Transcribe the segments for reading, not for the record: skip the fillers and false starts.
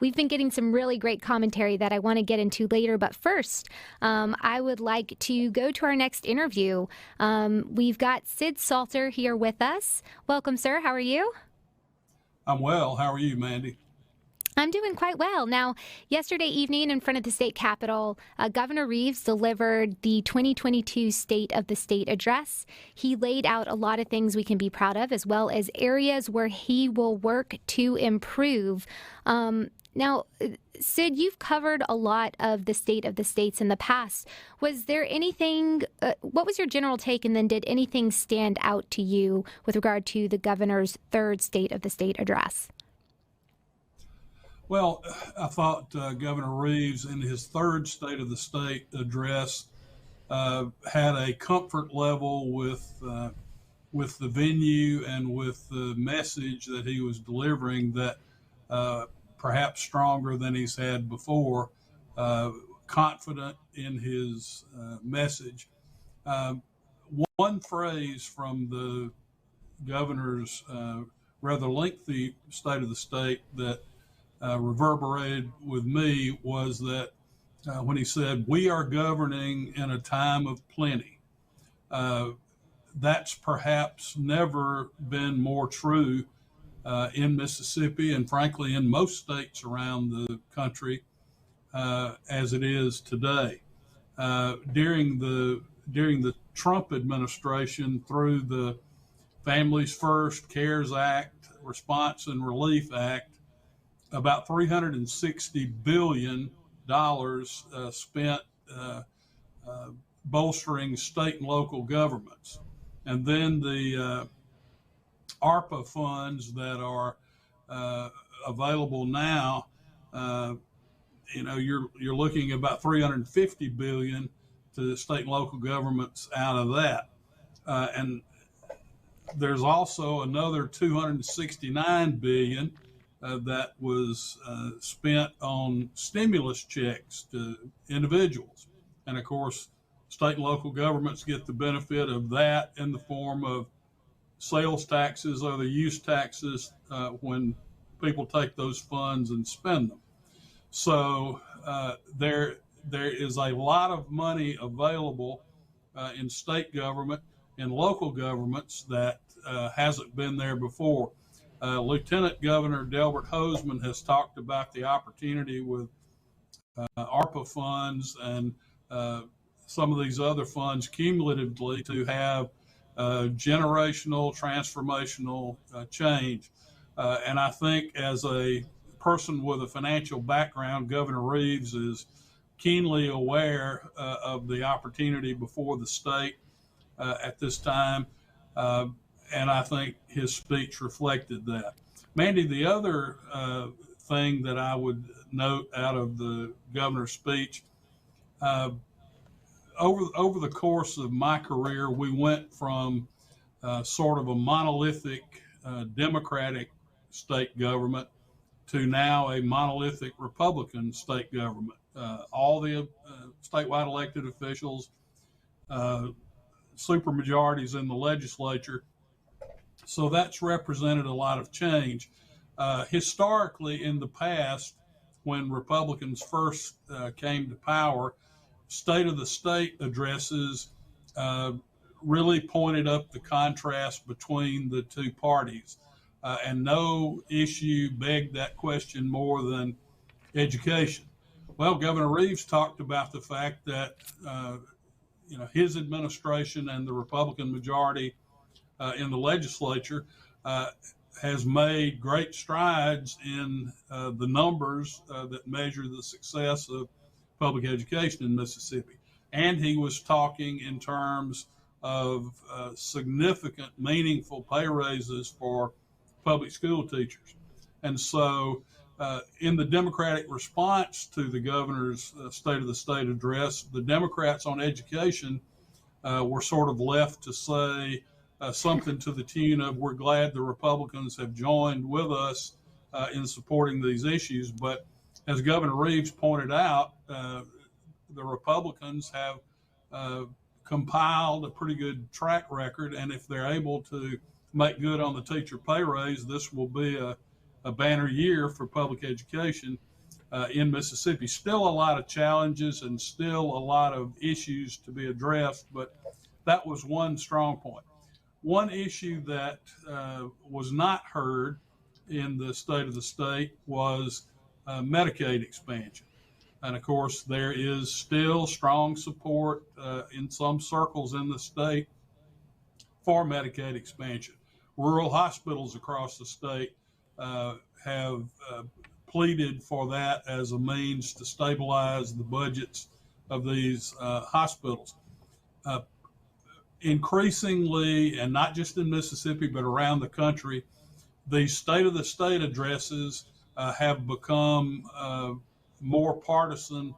we've been getting some really great commentary that I want to get into later. But first, I would like to go to our next interview. We've got Sid Salter here with us. Welcome, sir. How are you? I'm well. How are you, Mandy? I'm doing quite well. Now, yesterday evening in front of the state capitol, Governor Reeves delivered the 2022 State of the State address. He laid out a lot of things we can be proud of, as well as areas where he will work to improve. Now, Sid, you've covered a lot of the state of the states in the past. Was there anything, what was your general take, and then did anything stand out to you with regard to the governor's third State of the State address? Well, I thought Governor Reeves, in his third State of the State address, had a comfort level with the venue and with the message that he was delivering that perhaps stronger than he's had before, confident in his message. One phrase from the governor's rather lengthy State of the State that reverberated with me was that when he said, "We are governing in a time of plenty." That's perhaps never been more true in Mississippi, and frankly in most states around the country as it is today. During the Trump administration, through the Families First, CARES Act, Response and Relief Act, about $360 billion spent bolstering state and local governments. And then the ARPA funds that are available now, you're looking at about $350 billion to the state and local governments out of that. And there's also another $269 billion that was spent on stimulus checks to individuals. And of course, state and local governments get the benefit of that in the form of sales taxes or the use taxes when people take those funds and spend them. So there is a lot of money available in state government and local governments that hasn't been there before. Lieutenant Governor Delbert Hosemann has talked about the opportunity with ARPA funds and some of these other funds cumulatively to have generational, transformational change. And I think as a person with a financial background, Governor Reeves is keenly aware of the opportunity before the state at this time. And I think his speech reflected that. Mandy, the other thing that I would note out of the governor's speech, over the course of my career, we went from sort of a monolithic Democratic state government to now a monolithic Republican state government. All the statewide elected officials, supermajorities in the legislature. So that's represented a lot of change. Historically, in the past, when Republicans first came to power, State of the State addresses really pointed up the contrast between the two parties. And no issue begged that question more than education. Well, Governor Reeves talked about the fact that his administration and the Republican majority in the legislature has made great strides in the numbers that measure the success of public education in Mississippi. And he was talking in terms of significant, meaningful pay raises for public school teachers. And so in the Democratic response to the governor's State of the State address, the Democrats on education were sort of left to say something to the tune of, "We're glad the Republicans have joined with us in supporting these issues." But as Governor Reeves pointed out, the Republicans have compiled a pretty good track record, and if they're able to make good on the teacher pay raise, this will be a a banner year for public education in Mississippi. Still a lot of challenges and still a lot of issues to be addressed, but that was one strong point. One issue that was not heard in the state of the state was Medicaid expansion. And of course, there is still strong support in some circles in the state for Medicaid expansion. Rural hospitals across the state have pleaded for that as a means to stabilize the budgets of these hospitals. Increasingly, and not just in Mississippi, but around the country, these state of the state addresses have become more partisan,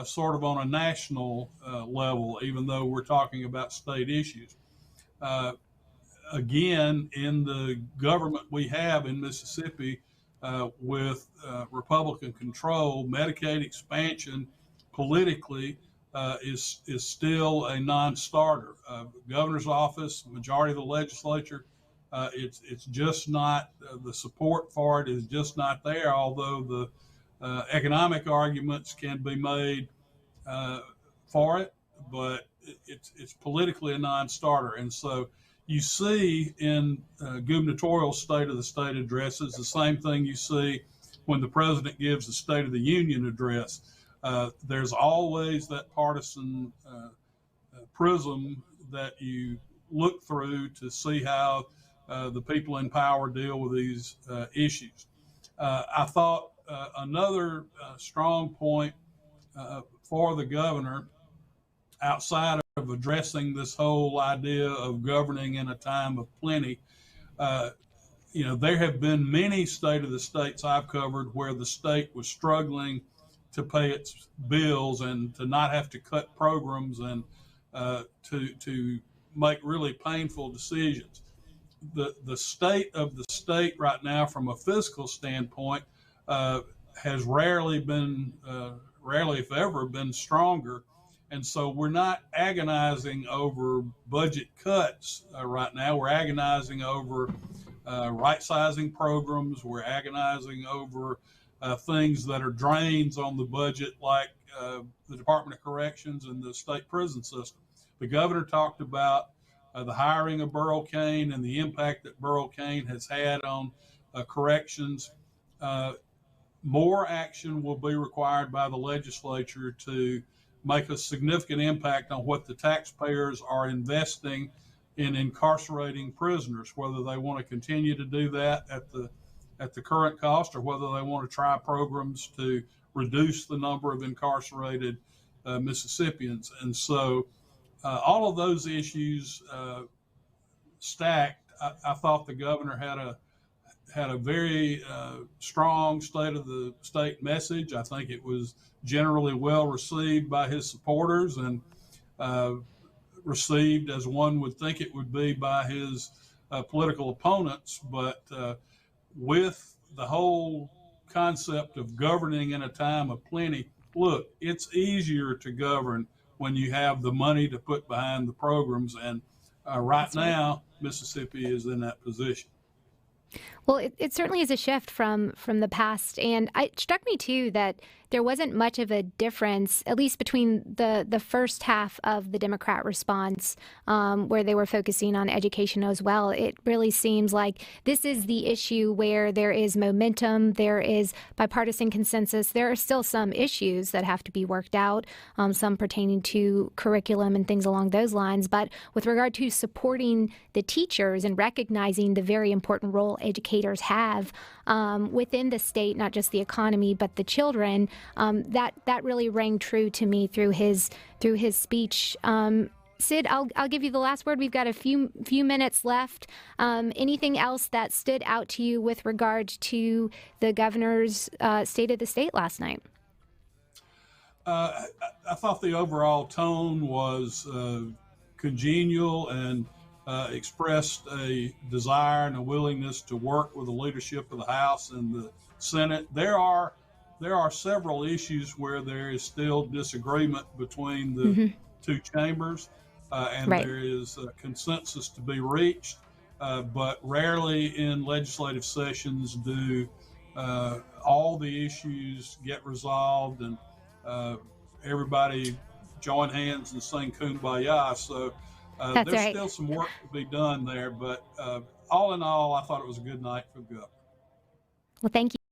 sort of on a national level, even though we're talking about state issues. Again, in the government we have in Mississippi with Republican control, Medicaid expansion politically is still a non-starter. Governor's office, majority of the legislature, it's just not, the support for it is just not there, although the economic arguments can be made for it, but it's politically a non-starter. And so you see in gubernatorial state of the state addresses the same thing you see when the president gives the State of the Union address. There's always that partisan prism that you look through to see how the people in power deal with these issues. I thought another strong point for the governor, outside of addressing this whole idea of governing in a time of plenty, there have been many state of the states I've covered where the state was struggling to pay its bills and to not have to cut programs and to make really painful decisions. The state of the state right now, from a fiscal standpoint, has rarely, if ever, been stronger. And so we're not agonizing over budget cuts right now. We're agonizing over right-sizing programs. We're agonizing over things that are drains on the budget, like the Department of Corrections and the state prison system. The governor talked about the hiring of Burl Cain and the impact that Burl Cain has had on corrections. More action will be required by the legislature to make a significant impact on what the taxpayers are investing in incarcerating prisoners, whether they want to continue to do that at the current cost or whether they want to try programs to reduce the number of incarcerated Mississippians. And so all of those issues stacked, I thought the governor had a very strong state of the state message. I think it was generally well received by his supporters and received as one would think it would be by his political opponents. But with the whole concept of governing in a time of plenty, look, it's easier to govern when you have the money to put behind the programs. And right now, Mississippi is in that position. Well, it certainly is a shift from the past. And it struck me, too, that there wasn't much of a difference, at least between the first half of the Democrat response, where they were focusing on education as well. It really seems like this is the issue where there is momentum, there is bipartisan consensus. There are still some issues that have to be worked out, some pertaining to curriculum and things along those lines. But with regard to supporting the teachers and recognizing the very important role educators have within the state, not just the economy, but the children, that really rang true to me through his speech. Sid, I'll give you the last word. We've got a few minutes left. Anything else that stood out to you with regard to the governor's state of the state last night? I thought the overall tone was congenial and expressed a desire and a willingness to work with the leadership of the House and the Senate. There are several issues where there is still disagreement between the two chambers, and there is a consensus to be reached, but rarely in legislative sessions do all the issues get resolved and everybody join hands and sing Kumbaya. So That's there's right. still some work to be done there, but all in all, I thought it was a good night for the governor. Well, thank you.